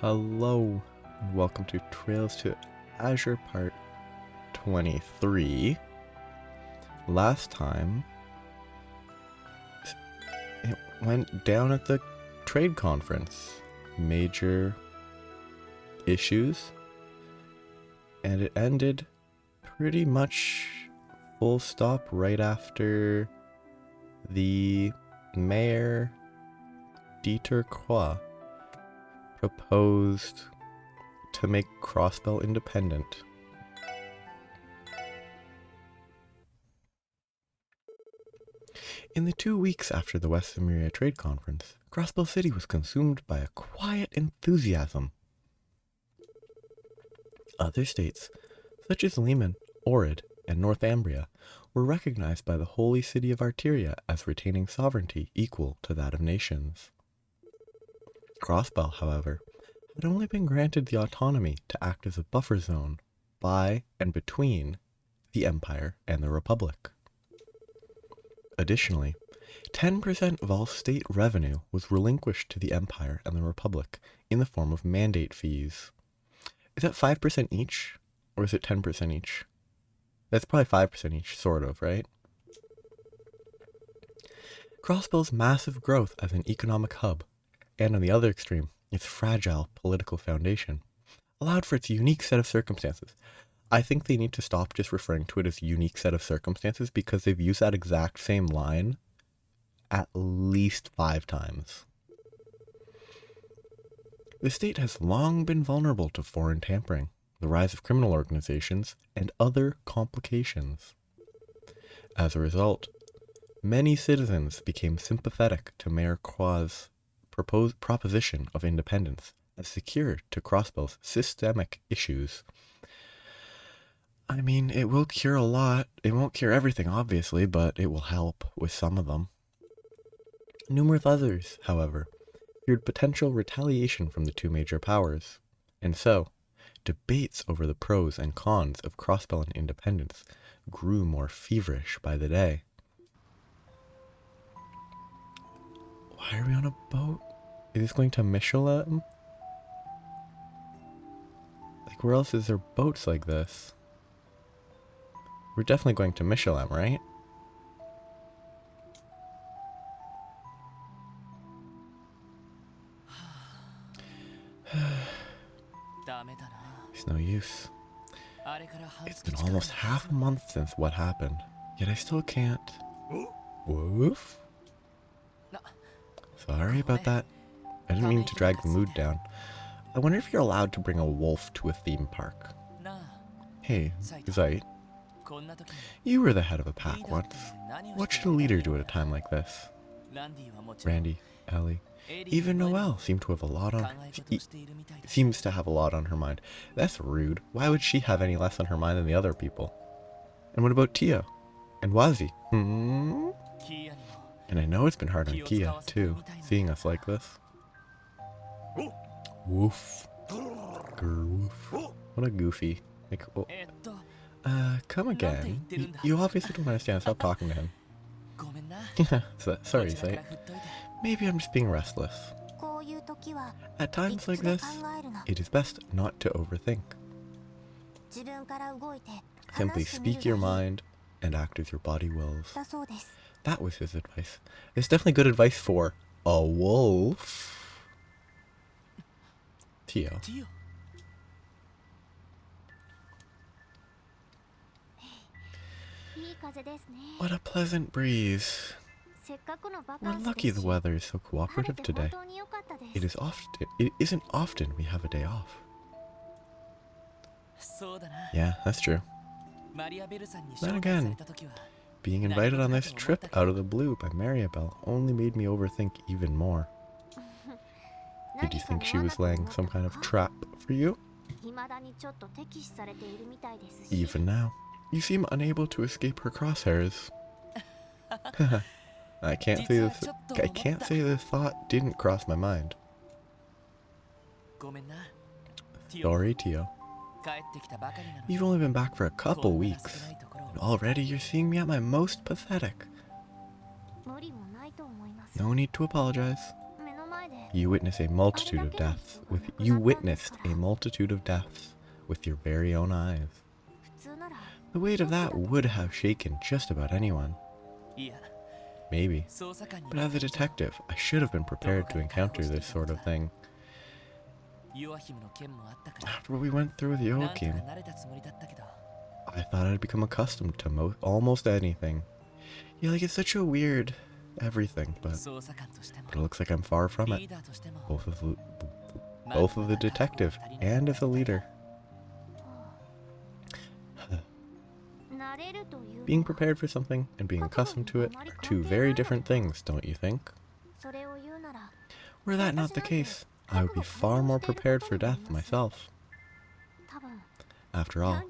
Hello, and welcome to Trails to Azure Part 23. Last time, it went down at the trade conference. Major issues, and it ended pretty much full stop right after the Mayor Dieter Croix proposed to make Crossbell independent. In the 2 weeks after the West Samaria Trade Conference, Crossbell City was consumed by a quiet enthusiasm. Other states, such as Lehman, Ohrid, and Northumbria, were recognized by the Holy City of Arteria as retaining sovereignty equal to that of nations. Crossbell, however, had only been granted the autonomy to act as a buffer zone by and between the Empire and the Republic. Additionally, 10% of all state revenue was relinquished to the Empire and the Republic in the form of mandate fees. Is that 5% each, or is it 10% each? That's probably 5% each, sort of, right? Crossbell's massive growth as an economic hub, and on the other extreme, its fragile political foundation, allowed for its unique set of circumstances. I think they need to stop just referring to it as unique set of circumstances because they've used that exact same line at least 5 times. The state has long been vulnerable to foreign tampering, the rise of criminal organizations, and other complications. As a result, many citizens became sympathetic to Mayor Croix's proposition of independence as secure to Crossbell's systemic issues. I mean, it will cure a lot. It won't cure everything, obviously, but it will help with some of them. Numerous others, however, feared potential retaliation from the 2 major powers, and so, debates over the pros and cons of Crossbell and independence grew more feverish by the day. Why are we on a boat? Is this going to Mishelam? Like, where else is there boats like this? We're definitely going to Mishelam, right? It's no use. It's been almost half a month since what happened, yet I still can't. Woof? Sorry about that. I didn't mean to drag the mood down. I wonder if you're allowed to bring a wolf to a theme park. Hey, Zeit. You were the head of a pack once. What should a leader do at a time like this? Randy, Ellie, even Noelle seems to have a lot on her mind. That's rude. Why would she have any less on her mind than the other people? And what about Tia? And Wazi? And I know it's been hard on Kia, too, seeing us like this. Woof. Woof. What a goofy. Like, oh. Come again? You obviously don't understand. Stop talking to him. Sorry, Zeit. Maybe I'm just being restless. At times like this, it is best not to overthink. Simply speak your mind and act as your body wills. That was his advice. It's definitely good advice for a wolf. Tio. What a pleasant breeze. We're lucky the weather is so cooperative today. It isn't often we have a day off. Yeah, that's true. Then again, being invited on this trip out of the blue by Maribel only made me overthink even more. Did you think she was laying some kind of trap for you? Even now, you seem unable to escape her crosshairs. I can't say this thought didn't cross my mind. Sorry, Tio. You've only been back for a couple weeks, and already you're seeing me at my most pathetic. No need to apologize. You witnessed a multitude of deaths with your very own eyes. The weight of that would have shaken just about anyone. Maybe. But as a detective, I should have been prepared to encounter this sort of thing. After what we went through with Joachim, I thought I'd become accustomed to almost anything. Yeah, like it's such a weird everything, but it looks like I'm far from it. Both of the detective and as a leader. Being prepared for something and being accustomed to it are two very different things, don't you think? Were that not the case, I would be far more prepared for death myself. After all,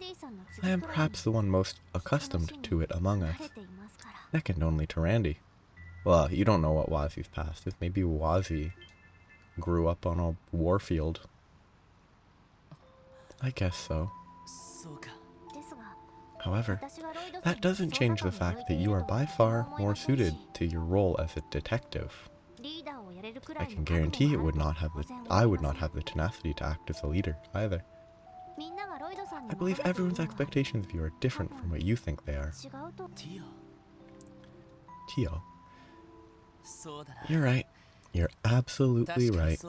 I am perhaps the one most accustomed to it among us, second only to Randy. Well, you don't know what Wazi's past is. Maybe Wazi grew up on a warfield. I guess so. However, that doesn't change the fact that you are by far more suited to your role as a detective. I can guarantee I would not have the tenacity to act as a leader either. I believe everyone's expectations of you are different from what you think they are. Tio. You're right. You're absolutely right.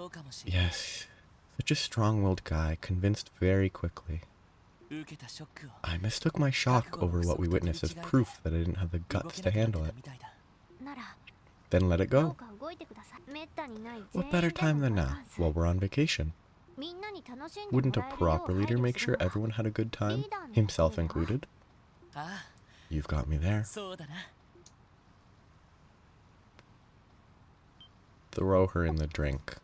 Yes. Such a strong-willed guy, convinced very quickly. I mistook my shock over what we witnessed as proof that I didn't have the guts to handle it. Then let it go. What better time than now, while we're on vacation? Wouldn't a proper leader make sure everyone had a good time, himself included? You've got me there. Throw her in the drink.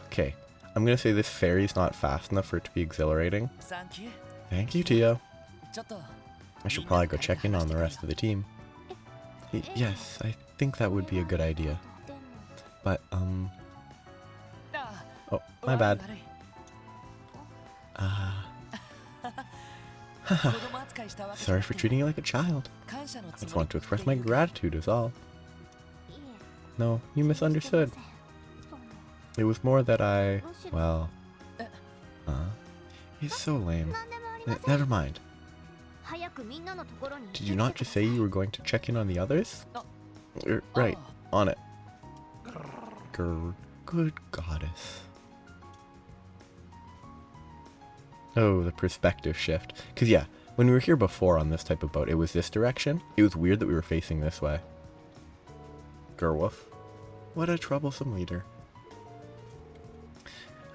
Okay, I'm gonna say this ferry's not fast enough for it to be exhilarating. Thank you, Tio. I should probably go check in on the rest of the team. Yes, I think that would be a good idea. But, oh, my bad. Sorry for treating you like a child. I just want to express my gratitude is all. No, you misunderstood. It was more that he's so lame. Never mind. Did you not just say you were going to check in on the others? Right, on it. Good goddess. Oh, the perspective shift. Because yeah, when we were here before on this type of boat, it was this direction. It was weird that we were facing this way. Gerwolf. What a troublesome leader.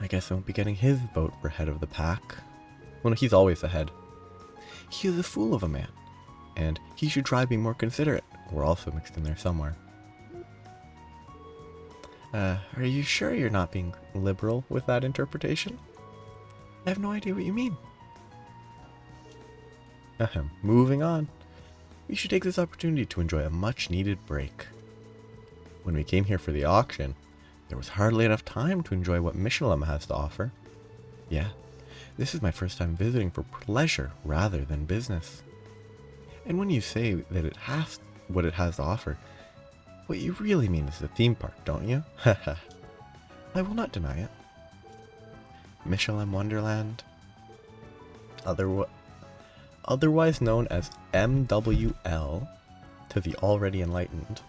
I guess I won't be getting his vote for head of the pack. Well, no, he's always ahead. He is a fool of a man, and he should try being more considerate. We're also mixed in there somewhere. Are you sure you're not being liberal with that interpretation? I have no idea what you mean. Moving on. We should take this opportunity to enjoy a much-needed break. When we came here for the auction, there was hardly enough time to enjoy what Mishelam has to offer. Yeah, this is my first time visiting for pleasure rather than business. And when you say that what it has to offer, what you really mean is the theme park, don't you? Haha. I will not deny it. Mishelam Wonderland, otherwise known as MWL to the already enlightened.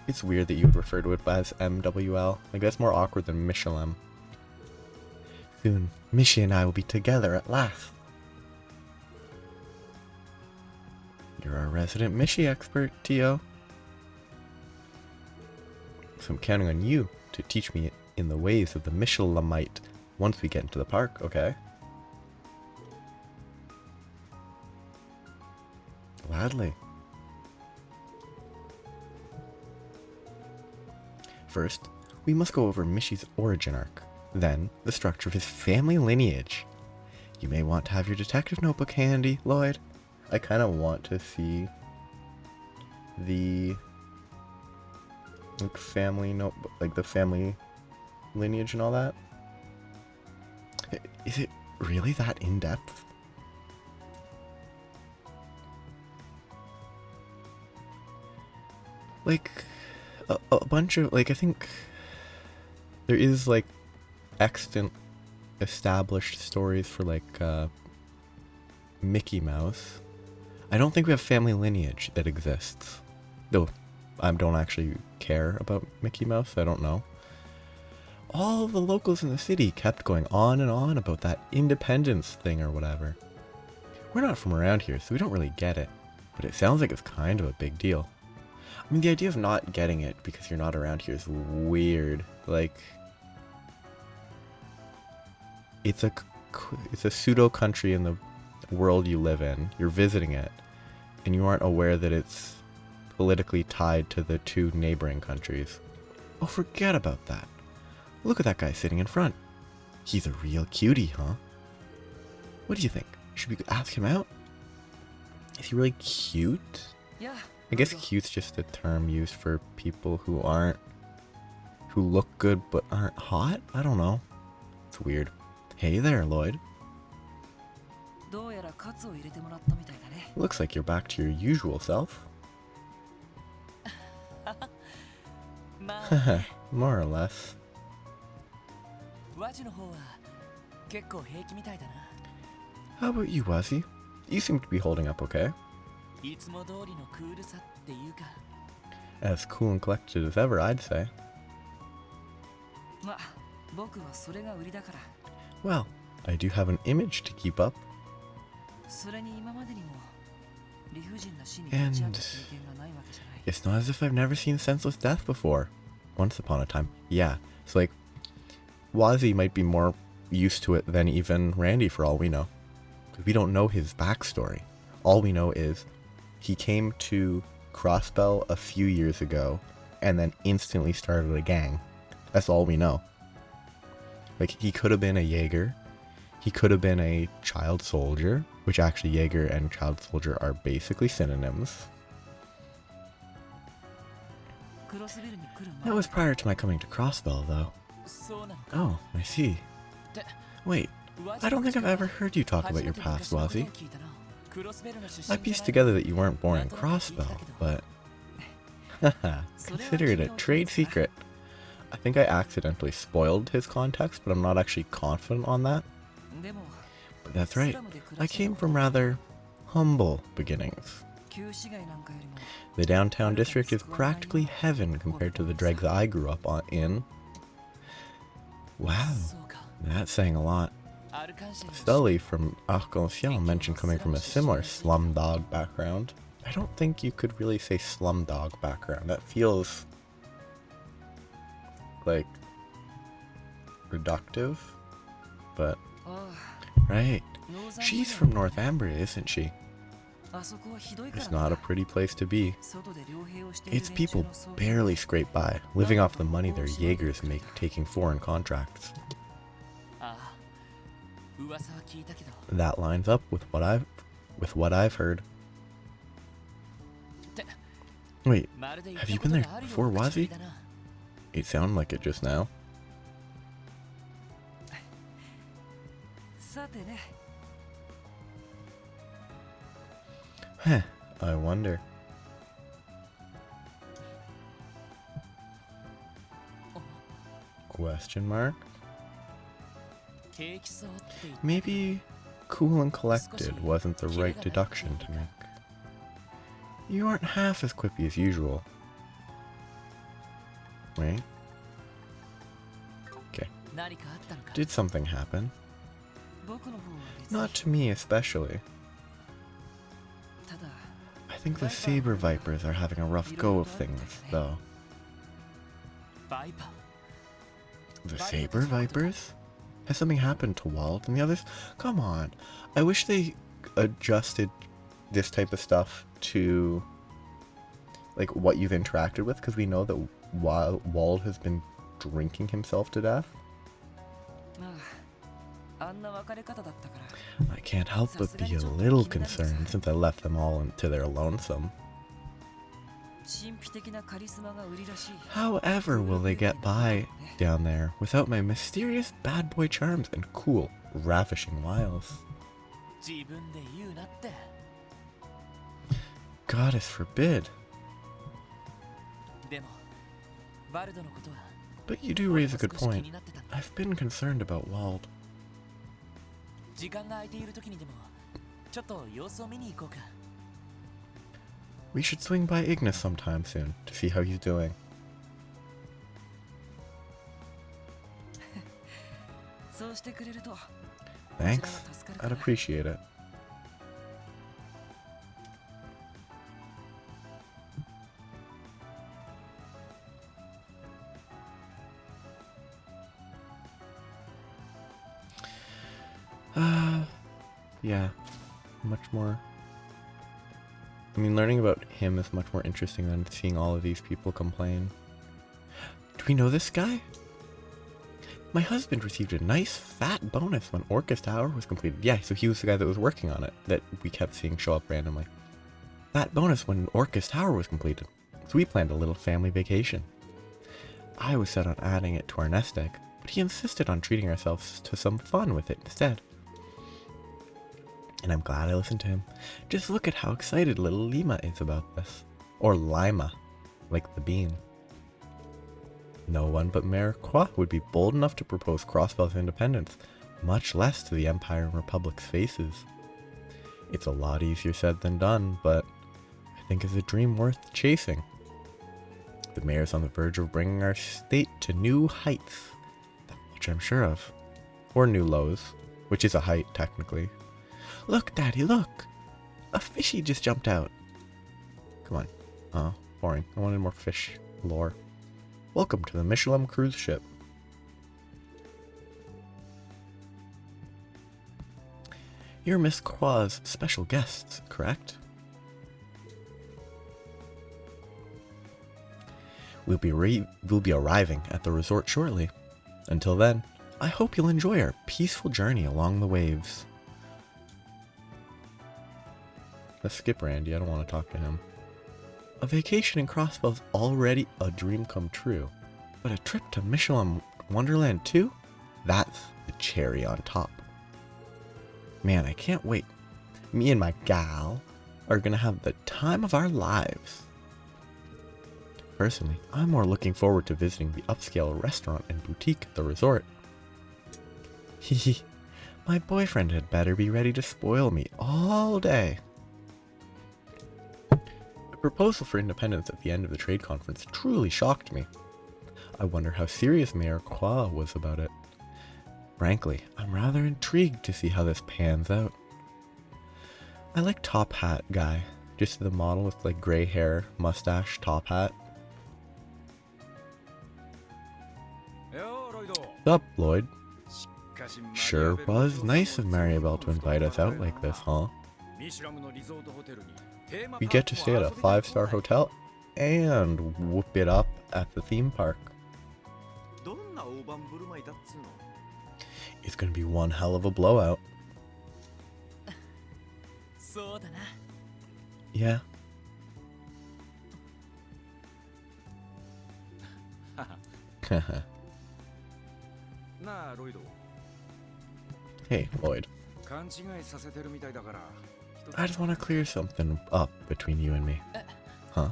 It's weird that you would refer to it as MWL. Like, that's more awkward than Mishelam. Soon, Mishi and I will be together at last. You're our resident Mishi expert, Tio. So I'm counting on you to teach me in the ways of the Mishelamite once we get into the park, okay? Gladly. First, we must go over Mishi's origin arc, then the structure of his family lineage. You may want to have your detective notebook handy, Lloyd. I kind of want to see the family notebook, like the family lineage and all that. Is it really that in-depth? Like, a bunch of, like, I think there is, like, extant established stories for, like, Mickey Mouse. I don't think we have family lineage that exists. Though, I don't actually care about Mickey Mouse, I don't know. All the locals in the city kept going on and on about that independence thing or whatever. We're not from around here, so we don't really get it. But it sounds like it's kind of a big deal. I mean, the idea of not getting it because you're not around here is weird. Like, it's a pseudo country in the world you live in. You're visiting it, and you aren't aware that it's politically tied to the two neighboring countries. Oh, forget about that. Look at that guy sitting in front. He's a real cutie, huh? What do you think? Should we ask him out? Is he really cute? Yeah. I guess cute's just a term used for people who look good but aren't hot? I don't know. It's weird. Hey there, Lloyd. Looks like you're back to your usual self. More or less. How about you, Wazi? You seem to be holding up okay. As cool and collected as ever, I'd say. Well, I do have an image to keep up. And it's not as if I've never seen senseless death before. Once upon a time. Yeah, it's like Wazi might be more used to it than even Randy for all we know. Because we don't know his backstory. All we know is he came to Crossbell a few years ago and then instantly started a gang. That's all we know. Like, he could have been a Jaeger. He could have been a child soldier, which actually Jaeger and child soldier are basically synonyms. That was prior to my coming to Crossbell, though. Oh, I see. Wait, I don't think I've ever heard you talk about your past, Wazi. I pieced together that you weren't born in Crossbell, but... Haha, consider it a trade secret. I think I accidentally spoiled his context, but I'm not actually confident on that. But that's right, I came from rather humble beginnings. The downtown district is practically heaven compared to the dregs I grew up in. Wow, that's saying a lot. Sully from Arc-en-Ciel mentioned coming from a similar slumdog background. I don't think you could really say slumdog background. That feels like reductive, but right. She's from Northumbria, isn't she? It's not a pretty place to be. Its people barely scrape by, living off the money their Jaegers make taking foreign contracts. That lines up with what I've heard. Wait, have you been there before, Wazi? It sounded like it just now. Heh, I wonder. Question mark? Maybe cool and collected wasn't the right deduction to make. You aren't half as quippy as usual. Wait. Okay. Did something happen? Not to me especially. I think the Saber Vipers are having a rough go of things, though. The Saber Vipers? Has something happened to Wald and the others? Come on. I wish they adjusted this type of stuff to like what you've interacted with, because we know that Wald has been drinking himself to death. I can't help but be a little concerned since I left them all to their lonesome. However will they get by down there without my mysterious bad boy charms and cool, ravishing wiles? Goddess forbid. But you do raise a good point. I've been concerned about Wald. We should swing by Ignis sometime soon to see how he's doing. Thanks. I'd appreciate it. Yeah, much more. I mean, learning about him is much more interesting than seeing all of these people complain. Do we know this guy? My husband received a nice fat bonus when Orcus Tower was completed. Yeah, so he was the guy that was working on it, that we kept seeing show up randomly. Fat bonus when Orcus Tower was completed. So we planned a little family vacation. I was set on adding it to our nest egg, but he insisted on treating ourselves to some fun with it instead. And I'm glad I listened to him. Just look at how excited little Lima is about this. Or Lima, like the bean. No one but Mayor Croix would be bold enough to propose Crossbell's independence, much less to the Empire and Republic's faces. It's a lot easier said than done, but I think it's a dream worth chasing. The mayor's on the verge of bringing our state to new heights, that much I'm sure of. Or new lows, which is a height, technically. Look, Daddy, look! A fishy just jumped out. Come on. Oh, boring. I wanted more fish lore. Welcome to the Mishelam cruise ship. You're Miss Croix's special guests, correct? We'll be arriving at the resort shortly. Until then, I hope you'll enjoy our peaceful journey along the waves. Let's skip Randy, I don't want to talk to him. A vacation in Crossbell's already a dream come true. But a trip to Mishelam Wonderland too? That's the cherry on top. Man, I can't wait. Me and my gal are gonna have the time of our lives. Personally, I'm more looking forward to visiting the upscale restaurant and boutique at the resort. Hehe, my boyfriend had better be ready to spoil me all day. The proposal for independence at the end of the trade conference truly shocked me. I wonder how serious Mayor Croix was about it. Frankly, I'm rather intrigued to see how this pans out. I like top hat guy, just the model with like gray hair, mustache, top hat. What's up, Lloyd? Sure was nice of Maribel to invite us out like this, huh? We get to stay at a 5-star hotel and whoop it up at the theme park. It's gonna be one hell of a blowout. Yeah. Hey, Lloyd. I just want to clear something up between you and me. Huh?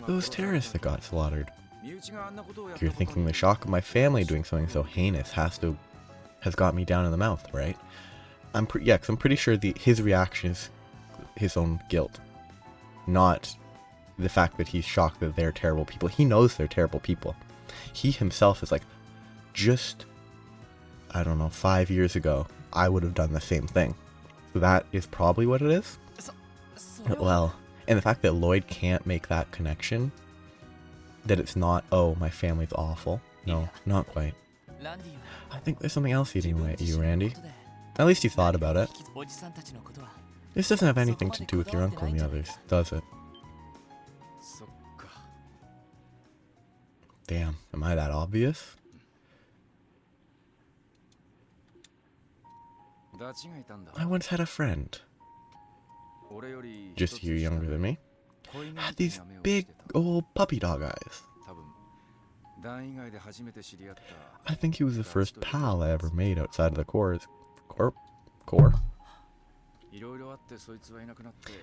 Those terrorists that got slaughtered. You're thinking the shock of my family doing something so heinous has got me down in the mouth, right? Yeah, 'cause I'm pretty sure his reaction is his own guilt, not the fact that he's shocked that they're terrible people. He knows they're terrible people. He himself is like, just, I don't know, 5 years ago, I would have done the same thing. So that is probably what it is. Well, and the fact that Lloyd can't make that connection, that it's not, oh, my family's awful. No, not quite. I think there's something else eating away at you, Randy. At least you thought about it. This doesn't have anything to do with your uncle and the others, does it? Damn, am I that obvious? I once had a friend, just a year younger than me, had these big old puppy dog eyes. I think he was the first pal I ever made outside of the core.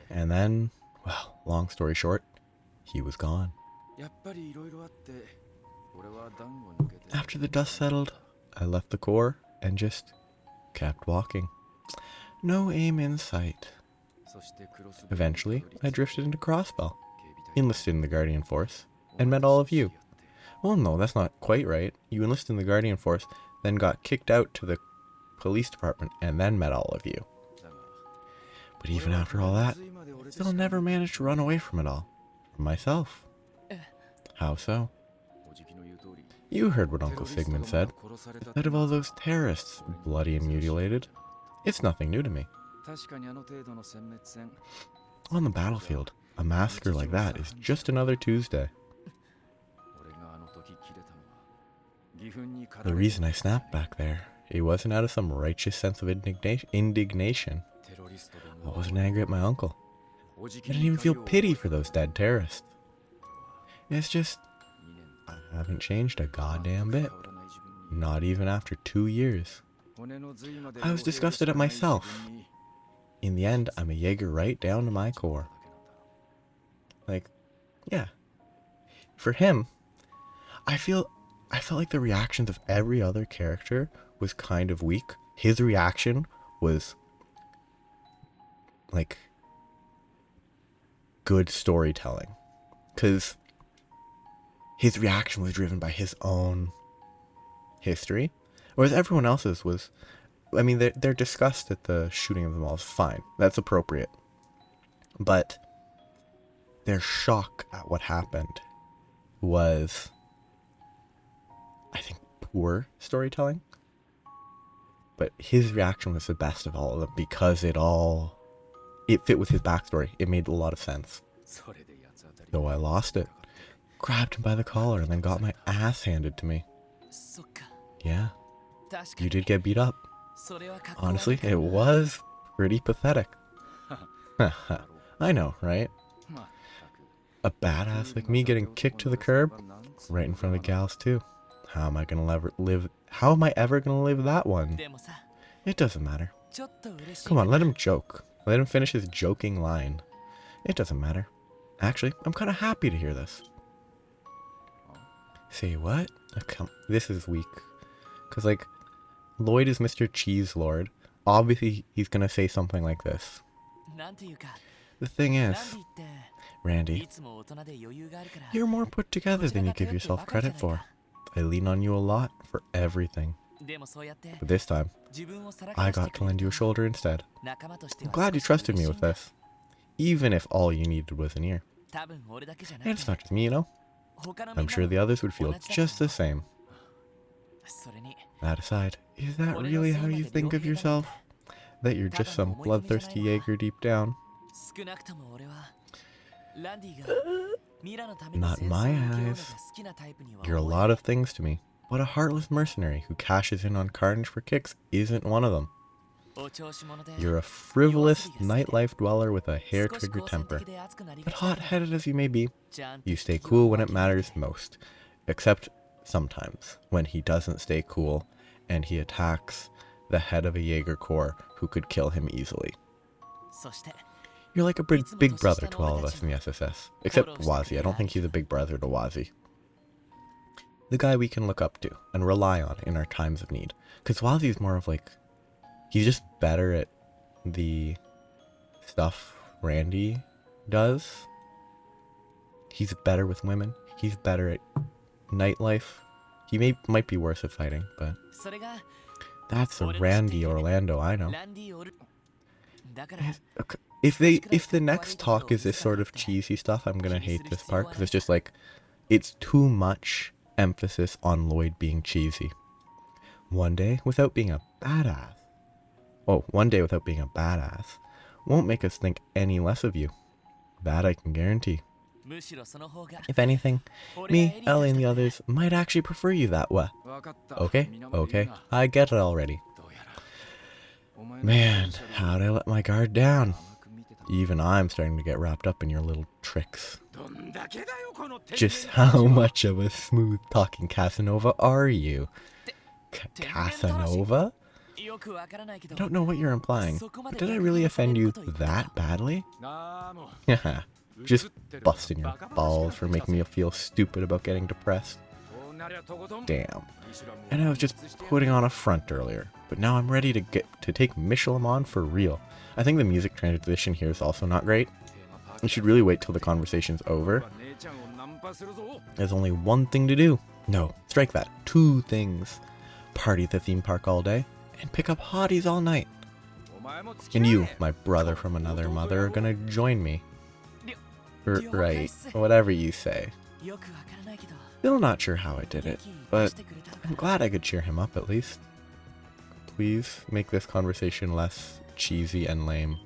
And then, well, long story short, he was gone. After the dust settled, I left the Corps and just kept walking. No aim in sight. Eventually, I drifted into Crossbell, enlisted in the Guardian Force, and met all of you. Well, no, that's not quite right. You enlisted in the Guardian Force, then got kicked out to the police department, and then met all of you. But even after all that, I still never managed to run away from it all. From myself. How so? You heard what Uncle Sigmund said. The sight of all those terrorists, bloody and mutilated. It's nothing new to me. On the battlefield, a massacre like that is just another Tuesday. The reason I snapped back there, it wasn't out of some righteous sense of indignation. I wasn't angry at my uncle. I didn't even feel pity for those dead terrorists. It's just, I haven't changed a goddamn bit. Not even after 2 years. I was disgusted at myself. In the end, I'm a Jaeger right down to my core. Like, yeah. For him, I felt like the reactions of every other character was kind of weak. His reaction was like good storytelling, because his reaction was driven by his own history, whereas everyone else's was, I mean, their disgust at the shooting of them all is fine. That's appropriate. But their shock at what happened was, I think, poor storytelling. But his reaction was the best of all of them because it fit with his backstory. It made a lot of sense. Though I lost it. Grabbed him by the collar and then got my ass handed to me. Yeah, you did get beat up. Honestly, it was pretty pathetic. I know, right? A badass like me getting kicked to the curb, right in front of the gals too. How am I ever gonna live that one? It doesn't matter. Come on, let him joke. Let him finish his joking line. It doesn't matter. Actually, I'm kind of happy to hear this. Say what? This is weak. Because, like, Lloyd is Mr. Cheese Lord. Obviously, he's gonna say something like this. The thing is, Randy, you're more put together than you give yourself credit for. I lean on you a lot for everything. But this time, I got to lend you a shoulder instead. I'm glad you trusted me with this, even if all you needed was an ear. And it's not just me, you know? I'm sure the others would feel just the same. That aside, is that really how you think of yourself? That you're just some bloodthirsty Jaeger deep down? Not in my eyes. You're a lot of things to me, but a heartless mercenary who cashes in on carnage for kicks isn't one of them. You're a frivolous nightlife dweller with a hair-trigger temper. But hot-headed as you may be, you stay cool when it matters most. Except sometimes, when he doesn't stay cool, and he attacks the head of a Jaeger Corps who could kill him easily. You're like a big brother to all of us in the SSS. Except Wazi. I don't think he's a big brother to Wazi. The guy we can look up to and rely on in our times of need. Because Wazi's more of like, he's just better at the stuff Randy does. He's better with women. He's better at nightlife. He might be worse at fighting, but that's the Randy Orlando I know. If the next talk is this sort of cheesy stuff, I'm gonna hate this part because it's just like, it's too much emphasis on Lloyd being cheesy. One day without being a badass won't make us think any less of you. That I can guarantee. If anything, me, Ellie, and the others might actually prefer you that way. Okay, I get it already. Man, how'd I let my guard down? Even I'm starting to get wrapped up in your little tricks. Just how much of a smooth-talking Casanova are you? Casanova? I don't know what you're implying, but did I really offend you that badly? Haha, Just busting your balls for making me feel stupid about getting depressed. Damn. And I was just putting on a front earlier, but now I'm ready to take Mishelam on for real. I think the music transition here is also not great. You should really wait till the conversation's over. There's only one thing to do. No, strike that. 2 things. Party at the theme park all day, and pick up hotties all night. And you, my brother from another mother, are gonna join me. Right, whatever you say. Still not sure how I did it, but I'm glad I could cheer him up at least. Please make this conversation less cheesy and lame.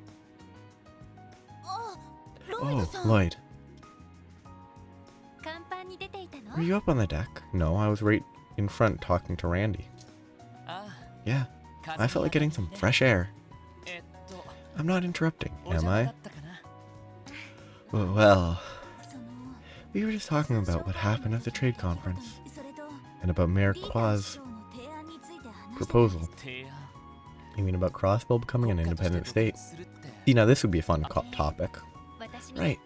Oh, Lloyd. Were you up on the deck? No, I was right in front talking to Randy. Yeah, I felt like getting some fresh air. I'm not interrupting, am I? Well, we were just talking about what happened at the trade conference, and about Mayor Qua's proposal. You mean about Crossbow becoming an independent state? See, now this would be a fun topic. Right.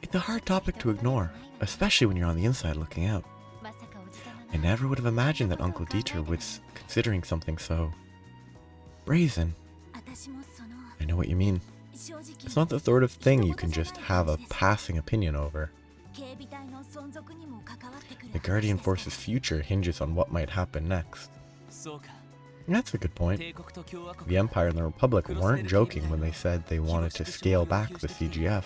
It's a hard topic to ignore, especially when you're on the inside looking out. I never would have imagined that Uncle Dieter was considering something so brazen. I know what you mean. It's not the sort of thing you can just have a passing opinion over. The Guardian Force's future hinges on what might happen next. That's a good point. The Empire and the Republic weren't joking when they said they wanted to scale back the CGF.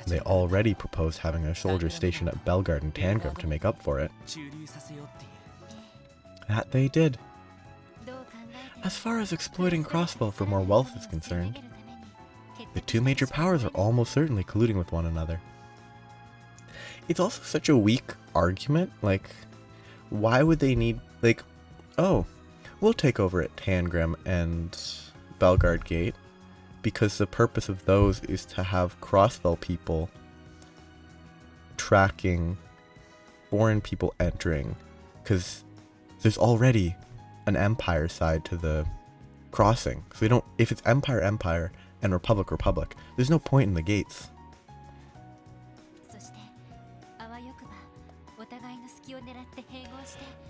They already proposed having their soldiers stationed at Belgard and Tangram to make up for it. That they did. As far as exploiting Crossbow for more wealth is concerned, the 2 major powers are almost certainly colluding with one another. It's also such a weak argument, like, why would they need, like, oh, we'll take over at Tangram and Belgard Gate, because the purpose of those is to have Crossbow people tracking foreign people entering, because there's already an Empire side to the crossing. So they don't, if it's Empire, Empire, and Republic, Republic, there's no point in the gates.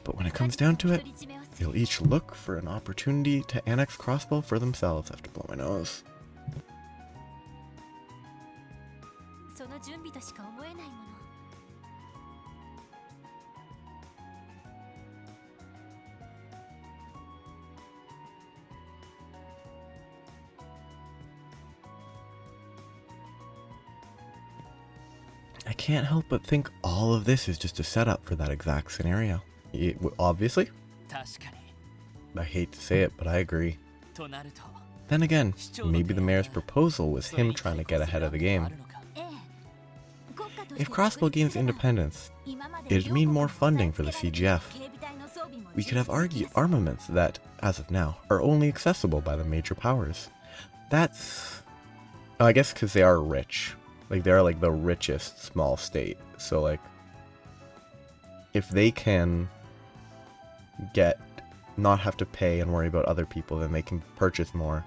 But when it comes down to it, they'll each look for an opportunity to annex Crossbow for themselves. I have to blow my nose. I can't help but think all of this is just a setup for that exact scenario. Obviously. I hate to say it, but I agree. Then again, maybe the mayor's proposal was him trying to get ahead of the game. If Crossbow gains independence, it'd mean more funding for the CGF. We could have armaments that, as of now, are only accessible by the major powers. That's... oh, I guess because they are rich. Like, they're like the richest small state. So, like, if they can not have to pay and worry about other people, then they can purchase more.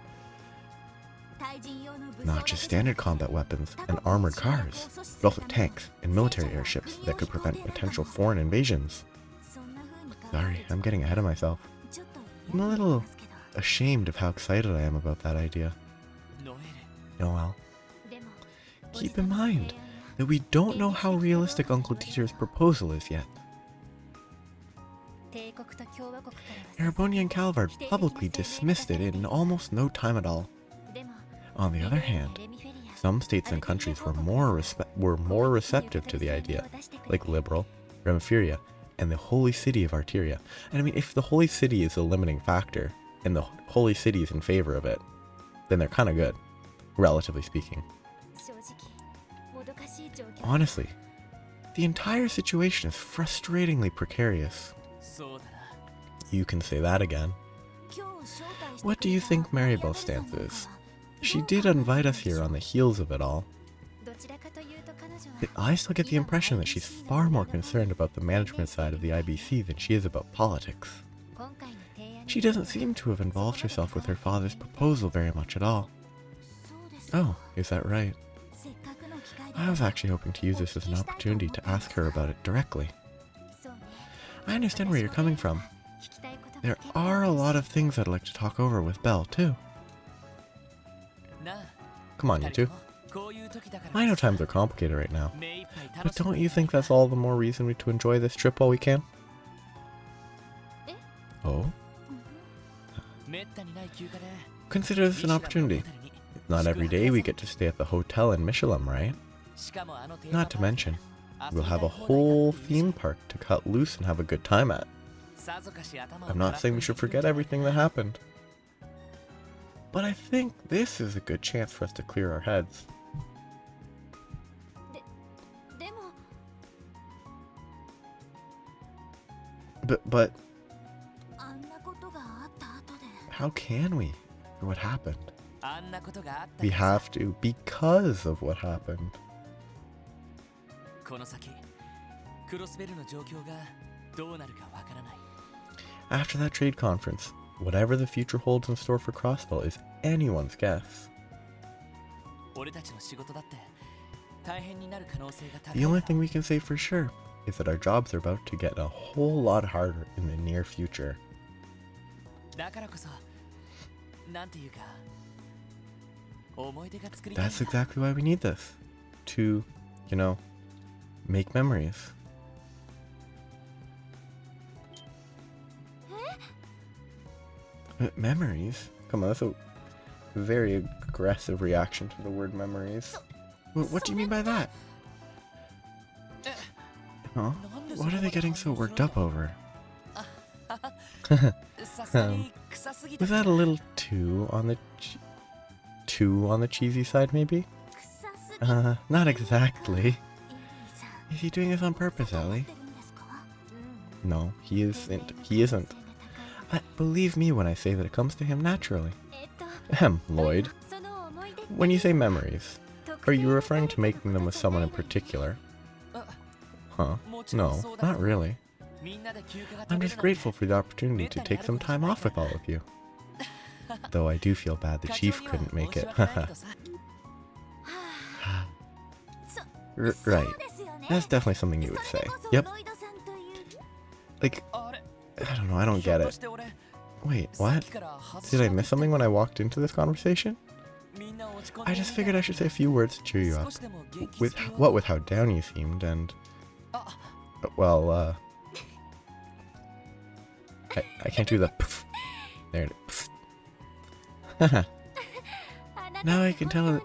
Not just standard combat weapons and armored cars, but also tanks and military airships that could prevent potential foreign invasions. Sorry, I'm getting ahead of myself. I'm a little ashamed of how excited I am about that idea. Noel. Keep in mind that we don't know how realistic Uncle Dieter's proposal is yet. Erebonia and Calvard publicly dismissed it in almost no time at all. On the other hand, some states and countries were more receptive to the idea, like Liberal, Remiferia, and the Holy City of Arteria. And I mean, if the Holy City is a limiting factor, and the Holy City is in favor of it, then they're kind of good, relatively speaking. Honestly, the entire situation is frustratingly precarious. You can say that again. What do you think Maribel's stance is? She did invite us here on the heels of it all. But I still get the impression that she's far more concerned about the management side of the IBC than she is about politics. She doesn't seem to have involved herself with her father's proposal very much at all. Oh, is that right? I was actually hoping to use this as an opportunity to ask her about it directly. I understand where you're coming from. There are a lot of things I'd like to talk over with Belle, too. Come on, you two. I know times are complicated right now, but don't you think that's all the more reason to enjoy this trip while we can? Oh? Consider this an opportunity. Not every day we get to stay at the hotel in Mishelam, right? Not to mention, we'll have a whole theme park to cut loose and have a good time at. I'm not saying we should forget everything that happened, but I think this is a good chance for us to clear our heads. But how can we? For what happened? We have to because of what happened. After that trade conference, whatever the future holds in store for Crossville is anyone's guess. The only thing we can say for sure is that our jobs are about to get a whole lot harder in the near future. That's exactly why we need this. To, make memories. Memories? Come on, that's a very aggressive reaction to the word memories. What do you mean by that? Huh? What are they getting so worked up over? Was that a little too on the cheesy side, maybe? Not exactly. Is he doing this on purpose, Ellie? No, he isn't. He isn't. Believe me when I say that it comes to him naturally. Lloyd. When you say memories, are you referring to making them with someone in particular? Huh? No, not really. I'm just grateful for the opportunity to take some time off with all of you. Though I do feel bad the chief couldn't make it. Right. That's definitely something you would say. Yep. Like, I don't know, I don't get it. Wait, what? Did I miss something when I walked into this conversation? I just figured I should say a few words to cheer you up. With how down you seemed, and... well, I can't do the pff. There it is. Pff. Now I can tell it.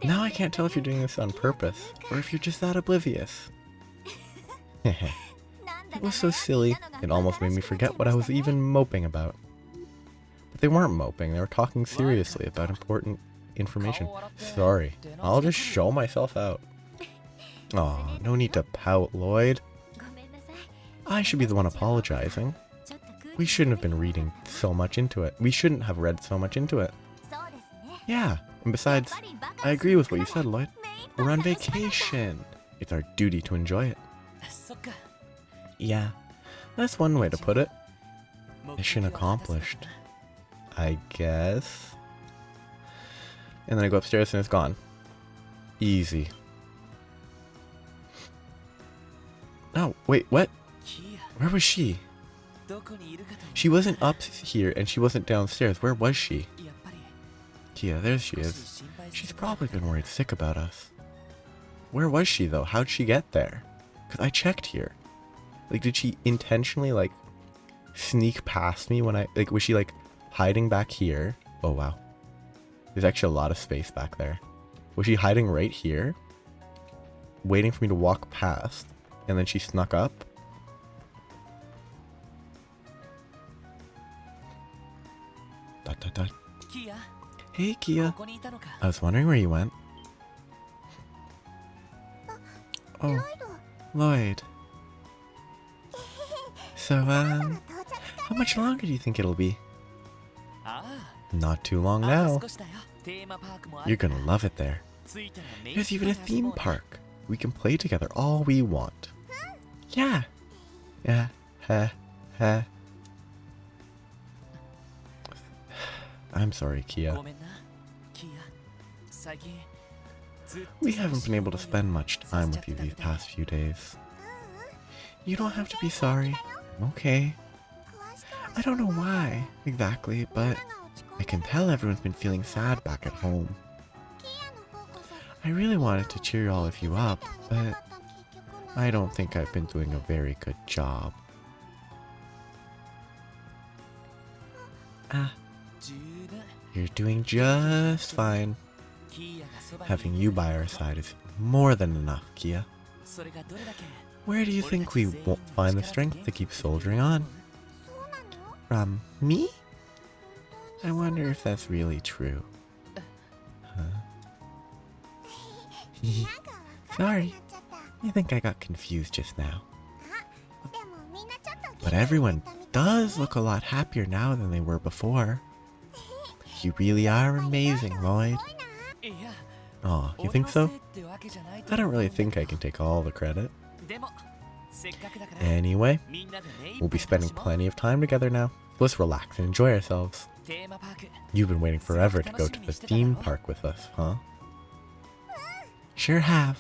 Now I can't tell if you're doing this on purpose, or if you're just that oblivious. It was so silly, it almost made me forget what I was even moping about. But they weren't moping, they were talking seriously about important information. Sorry, I'll just show myself out. Aw, no need to pout, Lloyd. I should be the one apologizing. We shouldn't have been reading so much into it. We shouldn't have read so much into it. Yeah, and besides, I agree with what you said, Lloyd. We're on vacation. It's our duty to enjoy it. Yeah, that's one way to put it. Mission accomplished, I guess. And then I go upstairs and it's gone. Easy. Oh, wait, what? Where was she? She wasn't up here and she wasn't downstairs. Where was she? Kia, there she is. She's probably been worried sick about us. Where was she though? How'd she get there? Because I checked here. Like, did she intentionally, like, sneak past me when was she, like, hiding back here? Oh, wow. There's actually a lot of space back there. Was she hiding right here? Waiting for me to walk past, and then she snuck up? Dot, dot, dot. Hey, Kia. I was wondering where you went. Oh, Lloyd. So, how much longer do you think it'll be? Not too long now. You're gonna love it there. There's even a theme park. We can play together all we want. Yeah. Yeah. Ha. I'm sorry, Kia. We haven't been able to spend much time with you these past few days. You don't have to be sorry. I'm okay. I don't know why, exactly, but I can tell everyone's been feeling sad back at home. I really wanted to cheer all of you up, but I don't think I've been doing a very good job. You're doing just fine. Having you by our side is more than enough, Kia. Where do you think we won't find the strength to keep soldiering on? From me? I wonder if that's really true. Sorry, I think I got confused just now. But everyone does look a lot happier now than they were before. You really are amazing, Lloyd. Oh, you think so? I don't really think I can take all the credit. Anyway, we'll be spending plenty of time together now. Let's relax and enjoy ourselves. You've been waiting forever to go to the theme park with us, huh? Sure have.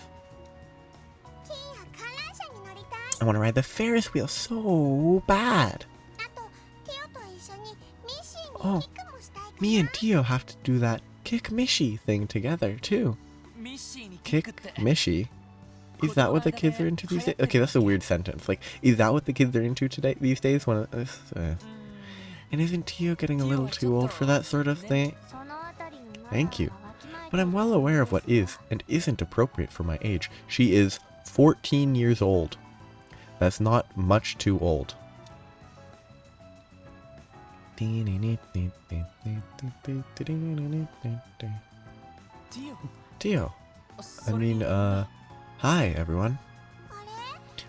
I want to ride the Ferris wheel so bad. Oh, me and Tio have to do that Kick Mishy thing together, too. Kick Mishy? Is that what the kids are into these days? Okay, that's a weird sentence. Like, is that what the kids are into these days? And isn't Tio getting a little too old for that sort of thing? Thank you. But I'm well aware of what is and isn't appropriate for my age. She is 14 years old. That's not much too old. Tio. I mean, hi, everyone.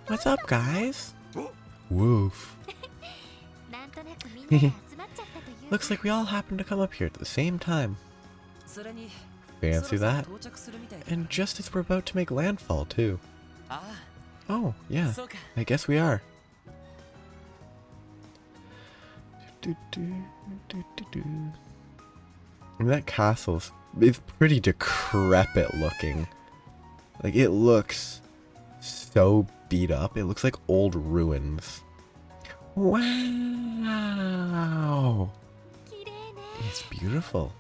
What's up, guys? Woof. Looks like we all happened to come up here at the same time. Fancy that. And just as we're about to make landfall, too. Oh, yeah. I guess we are. And that castle is pretty decrepit looking. Like, it looks so beat up. It looks like old ruins. Wow! It's beautiful.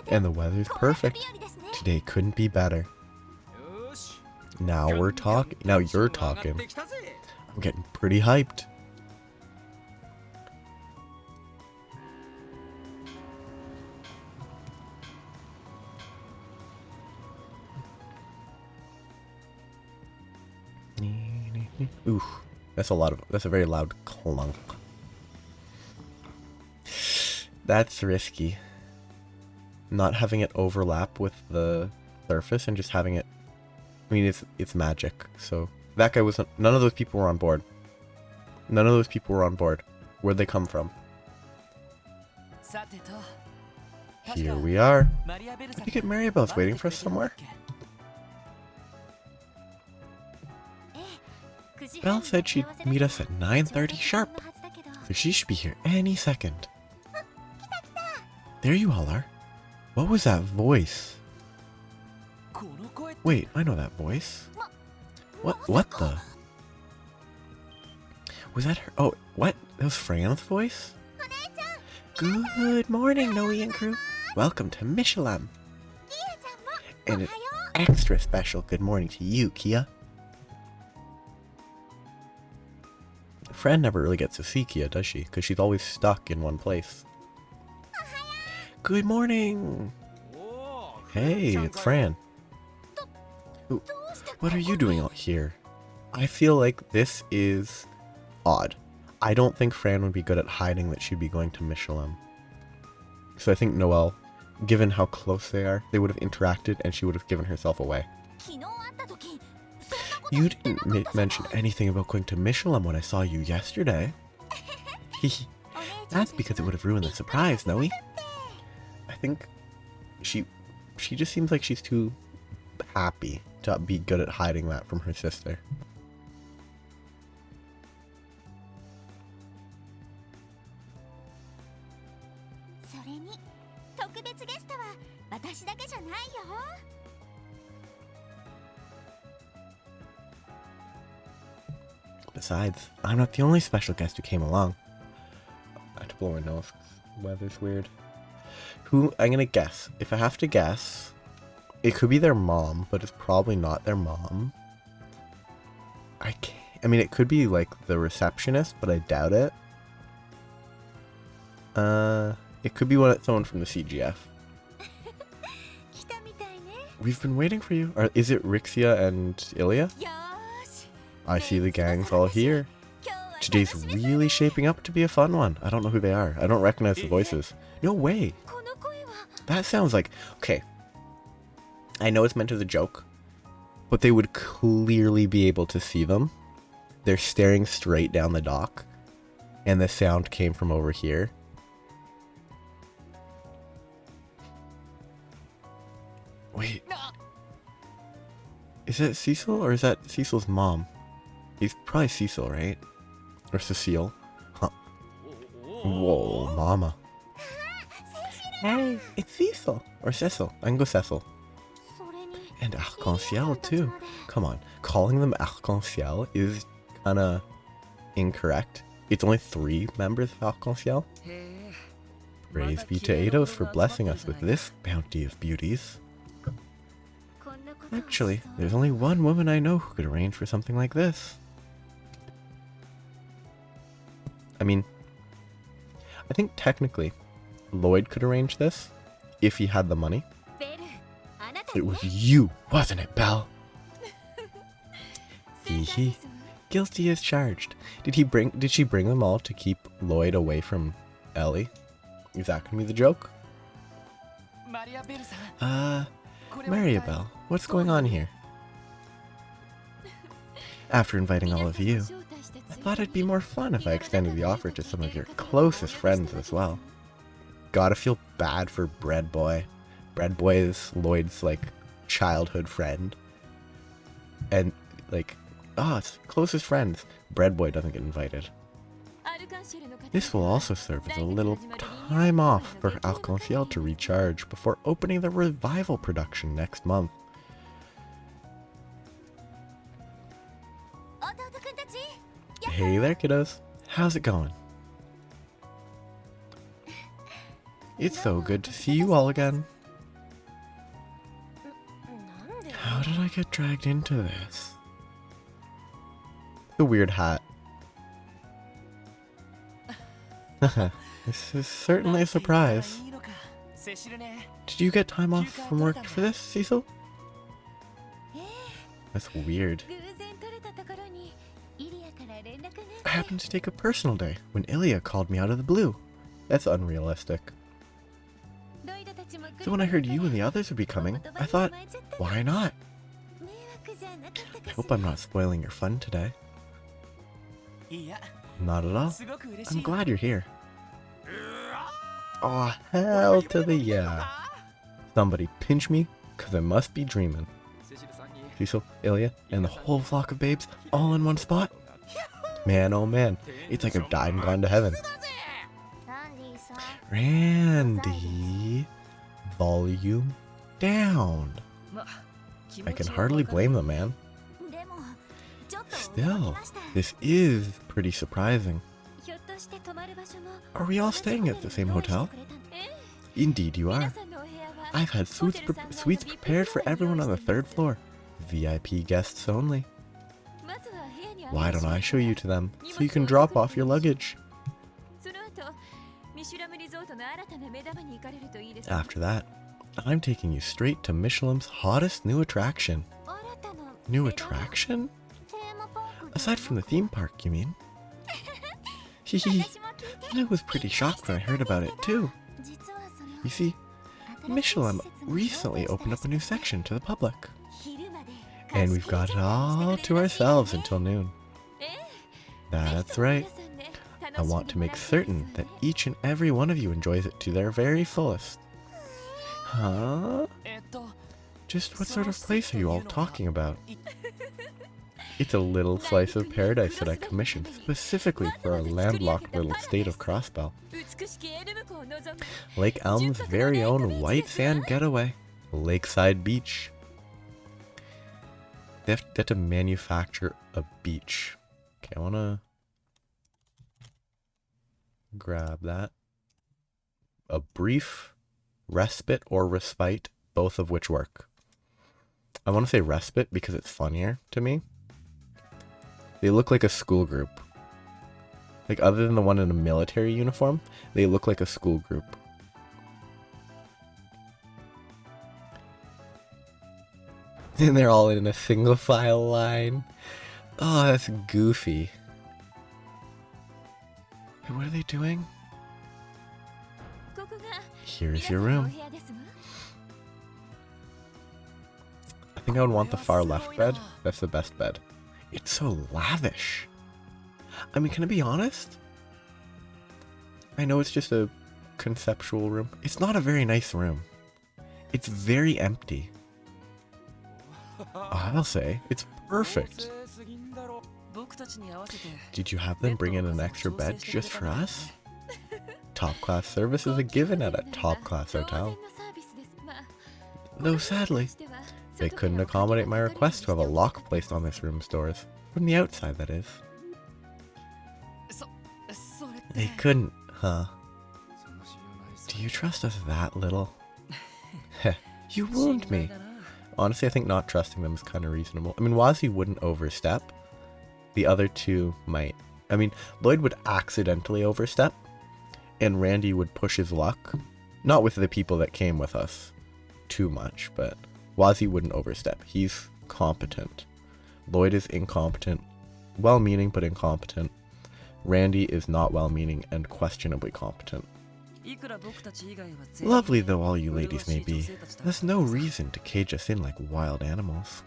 And the weather's perfect. Today couldn't be better. Now we're talking. Now you're talking. I'm getting pretty hyped. Ooh, that's a very loud clunk. That's risky. Not having it overlap with the surface and just having it, I mean, it's magic. So that guy wasn't, none of those people were on board. None of those people were on board. Where'd they come from? Here we are. I think Maribel's waiting for us somewhere. Belle said she'd meet us at 9:30 sharp, so she should be here any second. There you all are. What was that voice? Wait, I know that voice. What the? Was that her? Oh, what? That was Fran's voice? Good morning, Noe and crew. Welcome to Mishelam. And an extra special good morning to you, Kia. Fran never really gets to see Kia, does she? Because she's always stuck in one place. Good morning! Hey, it's Fran. Ooh, what are you doing out here? I feel like this is odd. I don't think Fran would be good at hiding that she'd be going to Mishelam. So I think Noelle, given how close they are, they would have interacted and she would have given herself away. You didn't mention anything about going to Mishelam when I saw you yesterday. That's because it would have ruined the surprise, Noe. I think she just seems like she's too happy to be good at hiding that from her sister. Besides, I'm not the only special guest who came along. I have to blow my nose 'cause the weather's weird. Who, I'm gonna guess. If I have to guess, it could be their mom, but it's probably not their mom. I mean, it could be like the receptionist, but I doubt it. It could be someone from the CGF. We've been waiting for you. Is it Rixia and Ilya? I see the gang's all here. Today's really shaping up to be a fun one. I don't know who they are. I don't recognize the voices. No way. That sounds like... Okay. I know it's meant as a joke, but they would clearly be able to see them. They're staring straight down the dock, and the sound came from over here. Wait. Is that Cecil, or is that Cecil's mom? He's probably Cecil, right? Or Cecile. Huh. Whoa, mama. Hey, it's Cecil. Or Cecil. I can go Cecil. And Arc-en-Ciel, too. Come on. Calling them Arc-en-Ciel is kinda incorrect. It's only 3 members of Arc-en-Ciel. Praise be to Eidos for blessing us with this bounty of beauties. Actually, there's only one woman I know who could arrange for something like this. I mean, I think technically Lloyd could arrange this if he had the money. It was you, wasn't it, Belle? Hee. Guilty as charged. Did she bring them all to keep Lloyd away from Ellie? Is that gonna be the joke? Mariabelle, what's going on here? After inviting all of you, I thought it'd be more fun if I extended the offer to some of your closest friends as well. Gotta feel bad for Bread Boy. Bread Boy is Lloyd's, like, childhood friend. And, like, it's closest friends. Bread Boy doesn't get invited. This will also serve as a little time off for Arc-en-Ciel to recharge before opening the revival production next month. Hey there, kiddos. How's it going? It's so good to see you all again. How did I get dragged into this? The weird hat. This is certainly a surprise. Did you get time off from work for this, Cecil? That's weird. I happened to take a personal day when Ilya called me out of the blue. That's unrealistic. So when I heard you and the others would be coming, I thought, why not? I hope I'm not spoiling your fun today. Not at all. I'm glad you're here. Oh, hell to the yeah. Somebody pinch me, cause I must be dreaming. Cecil, Ilya, and the whole flock of babes all in one spot? Man, oh man, it's like I've died and gone to heaven. Randy, volume down. I can hardly blame them, man. Still, this is pretty surprising. Are we all staying at the same hotel? Indeed you are. I've had suites prepared for everyone on the 3rd floor. VIP guests only. Why don't I show you to them, so you can drop off your luggage? After that, I'm taking you straight to Mishelam's hottest new attraction. New attraction? Aside from the theme park, you mean? Hehe. I was pretty shocked when I heard about it, too. You see, Mishelam recently opened up a new section to the public. And we've got it all to ourselves until noon. That's right. I want to make certain that each and every one of you enjoys it to their very fullest. Huh? Just what sort of place are you all talking about? It's a little slice of paradise that I commissioned specifically for our landlocked little state of Crossbell. Lake Elm's very own white sand getaway, Lakeside Beach. They have to manufacture a beach. Okay, I want to grab that. A brief respite or respite, both of which work. I want to say respite because it's funnier to me. They look like a school group. Like, other than the one in a military uniform, they look like a school group. And they're all in a single file line. Oh, that's goofy. Hey, what are they doing? Here's your room. I think I would want the far left bed. That's the best bed. It's so lavish. I mean, can I be honest? I know it's just a conceptual room. It's not a very nice room. It's very empty. I'll say, it's perfect. Did you have them bring in an extra bed just for us? Top class service is a given at a top class hotel. Though sadly, they couldn't accommodate my request to have a lock placed on this room's doors. From the outside, that is. They couldn't, huh? Do you trust us that little? Heh, you wound me. Honestly, I think not trusting them is kind of reasonable. I mean, Wazi wouldn't overstep. The other two might. I mean, Lloyd would accidentally overstep, and Randy would push his luck. Not with the people that came with us too much, but Wazi wouldn't overstep. He's competent. Lloyd is incompetent. Well-meaning, but incompetent. Randy is not well-meaning and questionably competent. Lovely though all you ladies may be, there's no reason to cage us in like wild animals.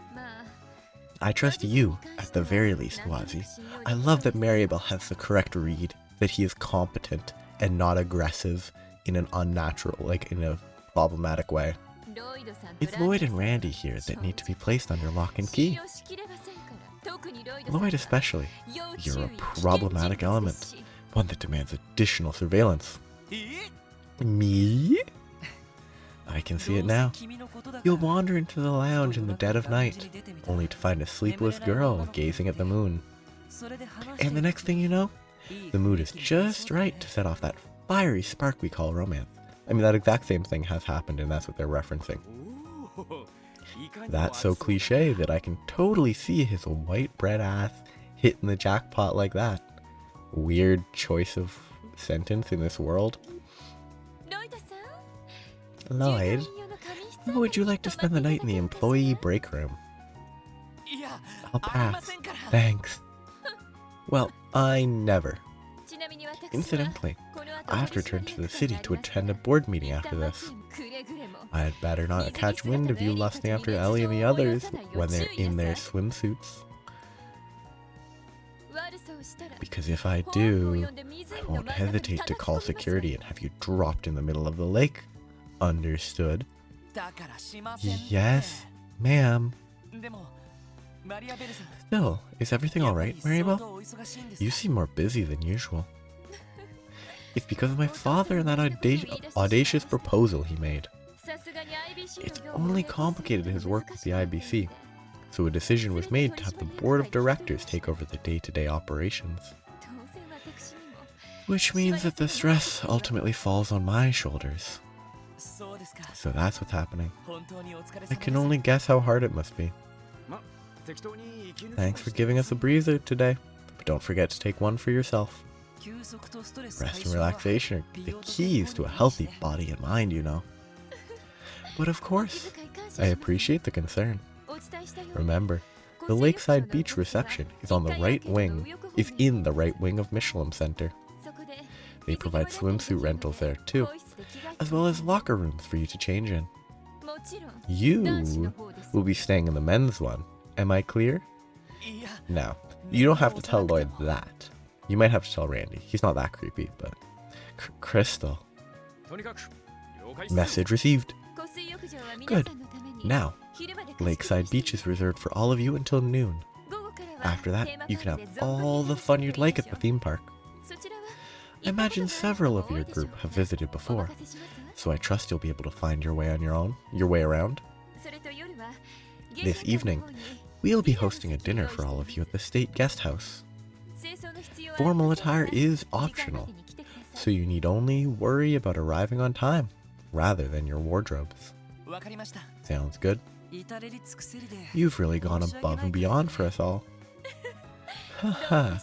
I trust you, at the very least, Wazi. I love that Maribel has the correct read, that he is competent and not aggressive in an unnatural, like in a problematic way. It's Lloyd and Randy here that need to be placed under lock and key. Lloyd especially. You're a problematic element, one that demands additional surveillance. Me? I can see it now. You'll wander into the lounge in the dead of night, only to find a sleepless girl gazing at the moon. And the next thing you know, the mood is just right to set off that fiery spark we call romance. I mean, that exact same thing has happened, and that's what they're referencing. That's so cliche that I can totally see his white bread ass hitting the jackpot like that. Weird choice of sentence in this world. Lloyd, how would you like to spend the night in the employee break room? I'll pass. Thanks. Well, I never. Incidentally, I have to return to the city to attend a board meeting after this. I had better not catch wind of you lusting after Ellie and the others when they're in their swimsuits. Because if I do, I won't hesitate to call security and have you dropped in the middle of the lake. Understood? Yes, ma'am. Still, is everything alright, Maribel? You seem more busy than usual. It's because of my father and that audacious proposal he made. It's only complicated his work with the IBC, so a decision was made to have the board of directors take over the day-to-day operations. Which means that the stress ultimately falls on my shoulders. So that's what's happening. I can only guess how hard it must be. Thanks for giving us a breather today, but don't forget to take one for yourself. Rest and relaxation are the keys to a healthy body and mind, you know. But of course, I appreciate the concern. Remember, the Lakeside Beach reception is in the right wing of Mishelam Center. They provide swimsuit rentals there too, as well as locker rooms for you to change in. You will be staying in the men's one. Am I clear? Now, you don't have to tell Lloyd that. You might have to tell Randy. He's not that creepy, but... Crystal. Message received. Good. Now, Lakeside Beach is reserved for all of you until noon. After that, you can have all the fun you'd like at the theme park. I imagine several of your group have visited before, so I trust you'll be able to find your way around. This evening, we'll be hosting a dinner for all of you at the State Guest House. Formal attire is optional, so you need only worry about arriving on time, rather than your wardrobes. Sounds good. You've really gone above and beyond for us all. Haha,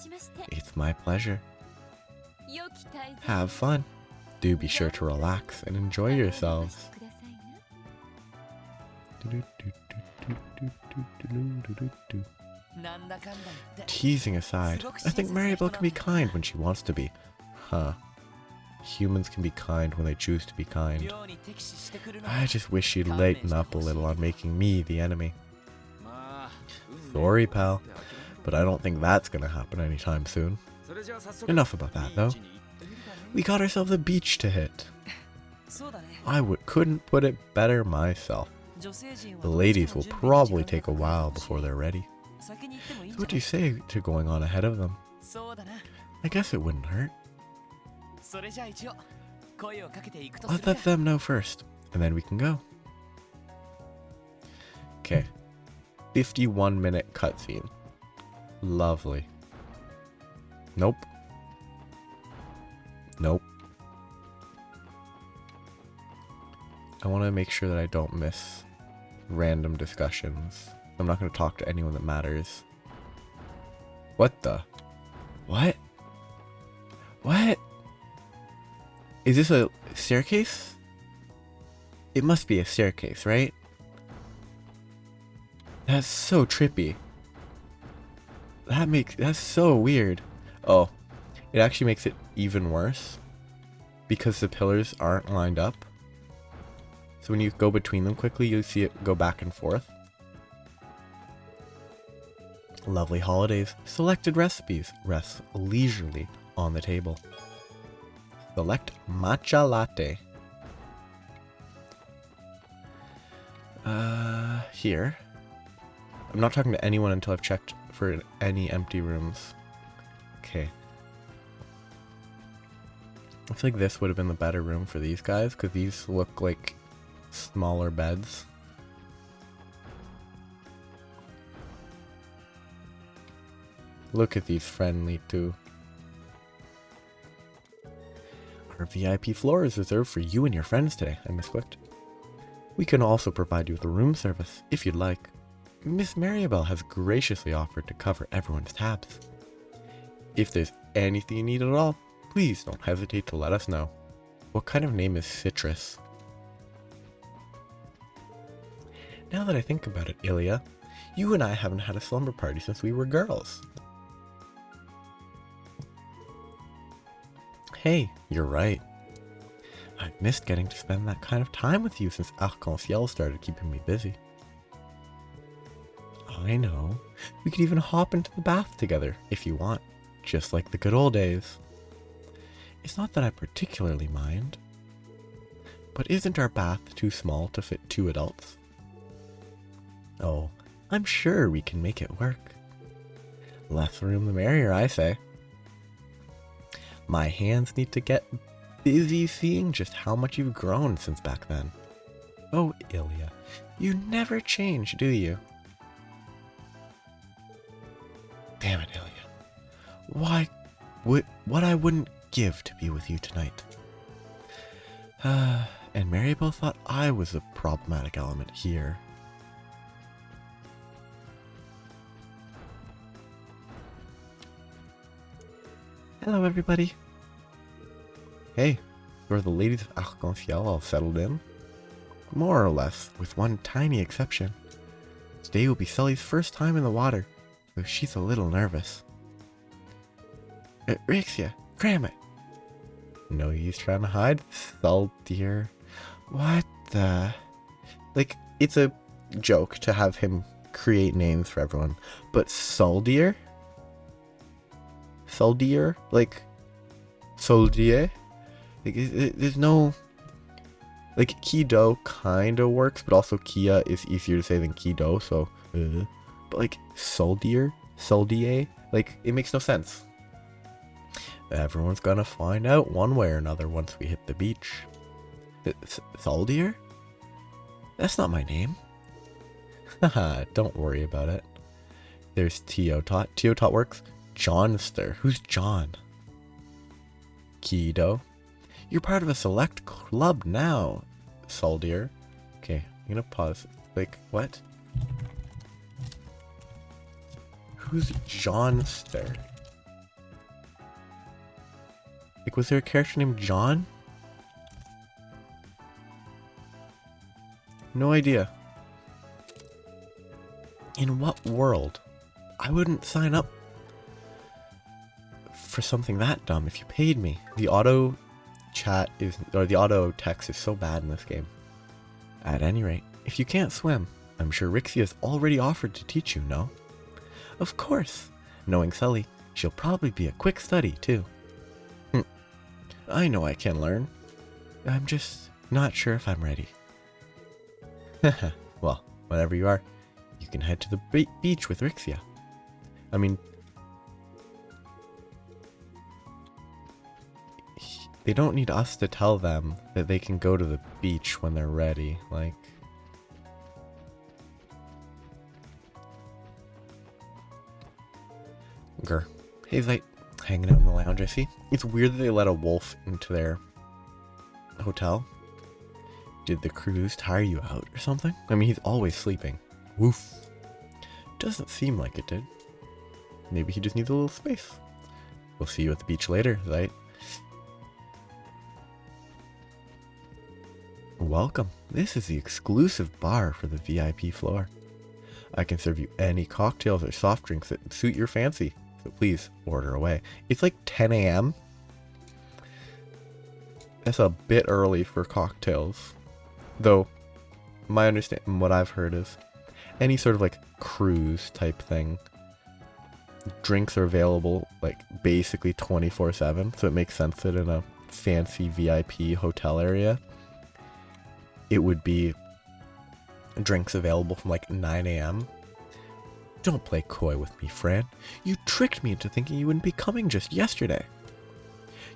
it's my pleasure. Have fun. Do be sure to relax and enjoy yourselves. Teasing aside, I think Maribel can be kind when she wants to be. Huh. Humans can be kind when they choose to be kind. I just wish she'd lighten up a little on making me the enemy. Sorry, pal, but I don't think that's gonna happen anytime soon. Enough about that, though. We got ourselves a beach to hit. I couldn't put it better myself. The ladies will probably take a while before they're ready. So what do you say to going on ahead of them? I guess it wouldn't hurt. Let's let them know first, and then we can go. Okay. 51-minute cutscene. Lovely. Nope. Nope. I want to make sure that I don't miss random discussions. I'm not going to talk to anyone that matters. What the? What? What? Is this a staircase? It must be a staircase, right? That's so trippy. That's so weird. Oh, it actually makes it even worse because the pillars aren't lined up. So when you go between them quickly, you'll see it go back and forth. Lovely holidays. Selected recipes rest leisurely on the table. Select matcha latte. Here. I'm not talking to anyone until I've checked for any empty rooms. Okay. I feel like this would have been the better room for these guys, because these look like smaller beds. Look at these friendly too. Our VIP floor is reserved for you and your friends today, I misclicked. We can also provide you with a room service, if you'd like. Miss Maribel has graciously offered to cover everyone's tabs. If there's anything you need at all, please don't hesitate to let us know. What kind of name is Citrus? Now that I think about it, Ilya, you and I haven't had a slumber party since we were girls. Hey, you're right. I've missed getting to spend that kind of time with you since Arc-en-Ciel started keeping me busy. I know. We could even hop into the bath together, if you want, just like the good old days. It's not that I particularly mind. But isn't our bath too small to fit 2 adults? Oh, I'm sure we can make it work. Less room the merrier, I say. My hands need to get busy seeing just how much you've grown since back then. Oh, Ilya, you never change, do you? Damn it, Ilya. What I wouldn't give to be with you tonight. And Maribel thought I was the problematic element here. Hello, everybody. Hey, you're the ladies of Arc-en-Ciel all settled in? More or less, with one tiny exception. Today will be Sully's first time in the water, so she's a little nervous. Rixia, cram it! No use trying to hide, Sull dear. What the... Like, it's a joke to have him create names for everyone, but Sull dear? Soldier? Like, soldier? Like, there's no... Like, Kido kinda works, but also Kia is easier to say than Kido, so... But, like, soldier? Soldier? Like, it makes no sense. Everyone's gonna find out one way or another once we hit the beach. Soldier? That's not my name. Haha, don't worry about it. There's Teotot. Teotot works Johnster. Who's John? Kido. You're part of a select club now, Soldier. Okay, I'm gonna pause. Like, what? Who's Johnster? Like, was there a character named John? No idea. In what world? I wouldn't sign up for something that dumb if you paid me. The auto chat is, or the auto text is so bad in this game. At any rate, if you can't swim, I'm sure Rixia's already offered to teach you, no? Of course. Knowing Sully, she'll probably be a quick study, too. I know I can learn. I'm just not sure if I'm ready. Well, whenever you are, you can head to the beach with Rixia. I mean, they don't need us to tell them that they can go to the beach when they're ready. Like, grr. He's like hanging out in the lounge, I see. It's weird that they let a wolf into their hotel. Did the cruise tire you out or something? I mean, he's always sleeping. Woof. Doesn't seem like it did. Maybe he just needs a little space. We'll see you at the beach later, right? Welcome. This is the exclusive bar for the VIP floor. I can serve you any cocktails or soft drinks that suit your fancy, so please order away. It's like 10 a.m. That's a bit early for cocktails. Though, my understanding, what I've heard is, any sort of like cruise type thing, drinks are available like basically 24/7, so it makes sense that in a fancy VIP hotel area, it would be drinks available from like 9 a.m. Don't play coy with me, Fran. You tricked me into thinking you wouldn't be coming just yesterday.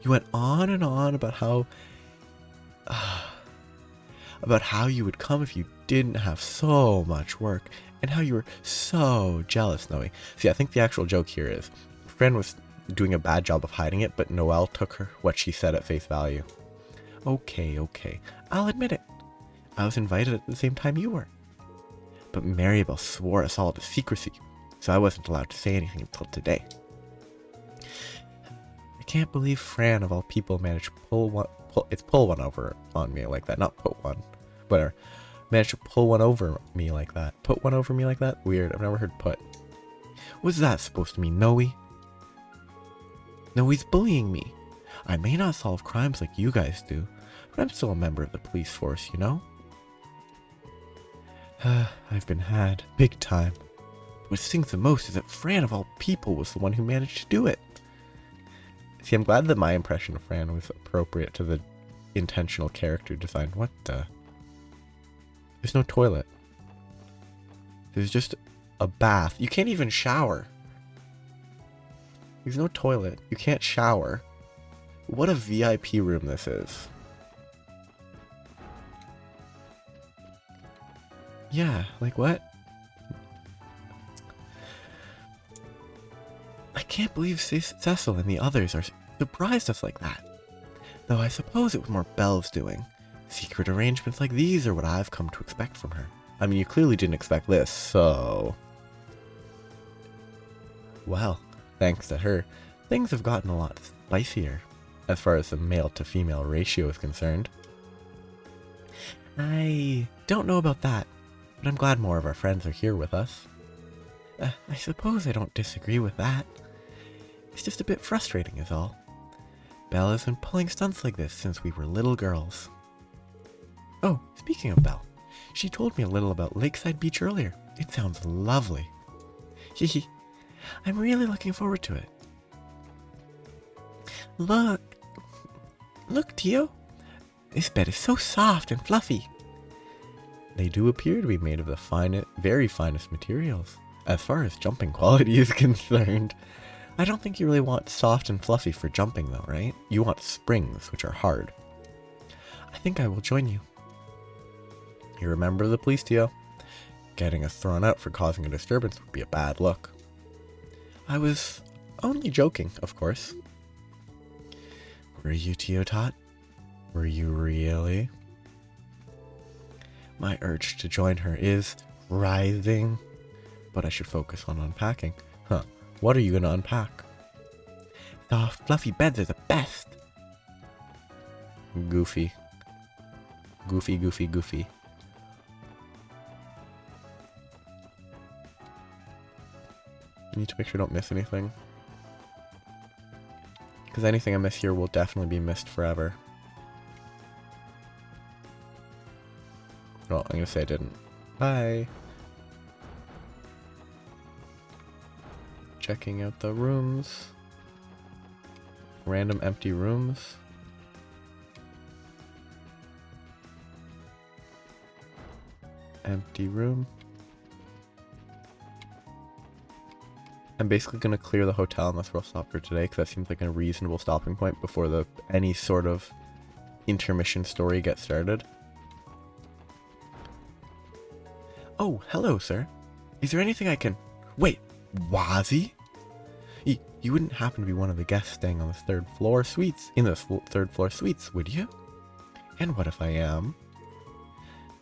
You went on and on about how you would come if you didn't have so much work, and how you were so jealous, Noe. See, I think the actual joke here is, Fran was doing a bad job of hiding it, but Noelle took her what she said at face value. Okay, I'll admit it. I was invited at the same time you were. But Maribel swore us all to secrecy, so I wasn't allowed to say anything until today. I can't believe Fran, of all people, managed to pull one over on me like that. Not put one. Whatever. Managed to pull one over me like that. Put one over me like that? Weird. I've never heard put. What's that supposed to mean, Noe? Noe's bullying me. I may not solve crimes like you guys do, but I'm still a member of the police force, you know? I've been had. Big time. What stings the most is that Fran, of all people, was the one who managed to do it. See, I'm glad that my impression of Fran was appropriate to the intentional character design. What the? There's no toilet. There's just a bath. You can't even shower. There's no toilet. You can't shower. What a VIP room this is. Yeah, like what? I can't believe Cecil and the others are surprised us like that. Though I suppose it was more Belle's doing. Secret arrangements like these are what I've come to expect from her. I mean, you clearly didn't expect this, so... Well, thanks to her, things have gotten a lot spicier, as far as the male-to-female ratio is concerned. I don't know about that, but I'm glad more of our friends are here with us. I suppose I don't disagree with that. It's just a bit frustrating is all. Belle has been pulling stunts like this since we were little girls. Oh, speaking of Belle, she told me a little about Lakeside Beach earlier. It sounds lovely. Hehe, I'm really looking forward to it. Look, Tio. This bed is so soft and fluffy. They do appear to be made of the very finest materials. As far as jumping quality is concerned, I don't think you really want soft and fluffy for jumping though, right? You want springs, which are hard. I think I will join you. You remember the police, Tio? Getting us thrown out for causing a disturbance would be a bad look. I was Only joking, of course. Were you Teotot? Were you really? My urge to join her is rising, but I should focus on unpacking. Huh, what are you gonna unpack? Soft, fluffy beds are the best! Goofy. Goofy, goofy, goofy. I need to make sure I don't miss anything. Because anything I miss here will definitely be missed forever. Well, I'm gonna say I didn't. Bye! Checking out the rooms. Random empty rooms. Empty room. I'm basically going to clear the hotel and that's where I'll stop for today because that seems like a reasonable stopping point before any sort of intermission story gets started. Oh, hello, sir. Is there anything I can... Wait, Wazzy? You wouldn't happen to be one of the guests staying on the third floor suites, would you? And what if I am?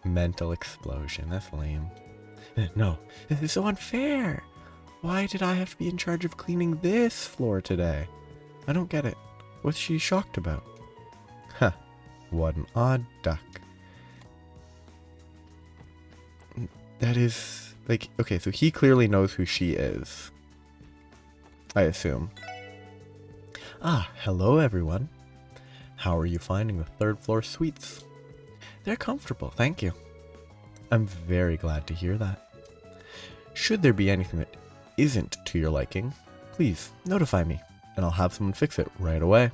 Mental explosion, that's lame. No, this is so unfair. Why did I have to be in charge of cleaning this floor today? I don't get it. What's she shocked about? Huh, what an odd duck. That is, like, okay, so he clearly knows who she is. I assume. Ah, hello everyone. How are you finding the third floor suites? They're comfortable, thank you. I'm very glad to hear that. Should there be anything that isn't to your liking, please notify me, and I'll have someone fix it right away.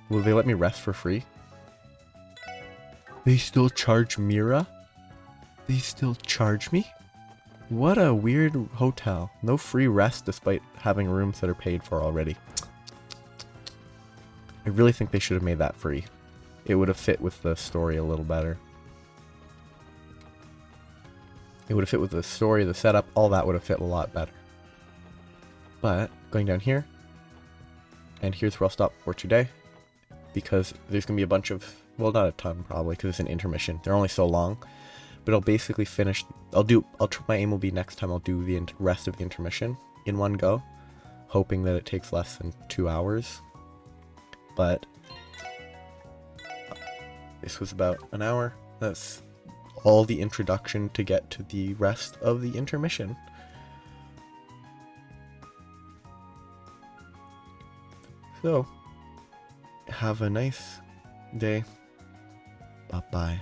Will they let me rest for free? They still charge Mira? They still charge me? What a weird hotel. No free rest despite having rooms that are paid for already. I really think they should have made that free. It would have fit with the story a little better. It would have fit with the story, the setup, all that would have fit a lot better. But, going down here, and here's where I'll stop for today, because there's going to be a bunch of, well, not a ton probably, because it's an intermission. They're only so long, but I'll basically finish, my aim will be next time I'll do the rest of the intermission in one go, hoping that it takes less than 2 hours. But this was about an hour. That's all the introduction to get to the rest of the intermission. So, have a nice day. Bye-bye.